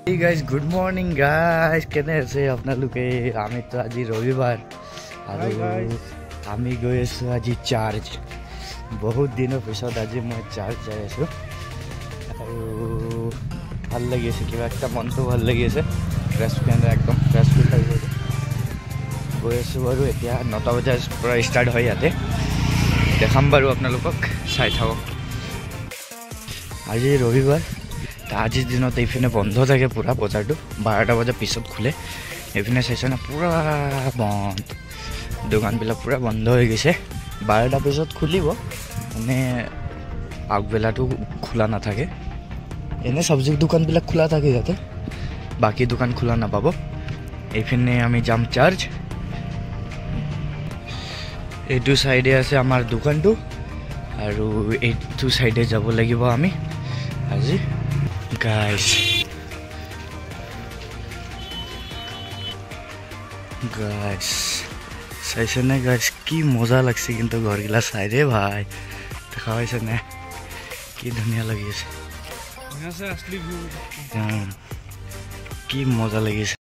Hey guys, good morning guys. কেনে আছে আপোনালোকে? আমি তো আজি ৰবিবাৰ আৰু আমি গৈ আছো আজি চাৰ্জ। বহুত দিনৰ পিছত আজি মই চাৰ্জ যাই আছো আৰু ভাল লাগি আছে, কিবা একটা মনটো ভাল লাগি আছে। ফ্ৰেছ ফেন একদম ফ্ৰেছ ফিল হৈ গৈছে। গৈ আছো বাৰু এতিয়া 9টা বজাৰ পৰা ষ্টাৰ্ট হয় ইয়াতে। দেখাম বাৰু আপোনালোকক, চাই থাকক। আজি ৰবিবাৰ, আজিৰ দিনত এইপিনে বন্ধ থাকে পুৰা বজাৰটো। 12টা বজাৰ পিছত খোলে। এইপিনে চাইছে না পুৰা বন্ধ, দোকানবিলাক পুৰা বন্ধ হৈ গৈছে। 12টাৰ পিছত খুলিব, মানে আগবেলাটো খোলা নাথাকে। এনে চব্জি দোকানবিলাক খোলা থাকে ইয়াতে, বাকী দোকান খোলা নাপাব। এইপিনে আমি যাম চাৰ্জ। এইটো চাইডে আছে আমাৰ দোকানটো আৰু এইটো চাইডে যাব লাগিব আমি আজি। গাইস চাইছে নে গাইস, কি মজা লাগছে কিন্তু ঘৰগিলা চাই ৰে ভাই। দেখা পাইছে নে কি ধুনীয়া লাগি আছে, কি মজা লাগিছে।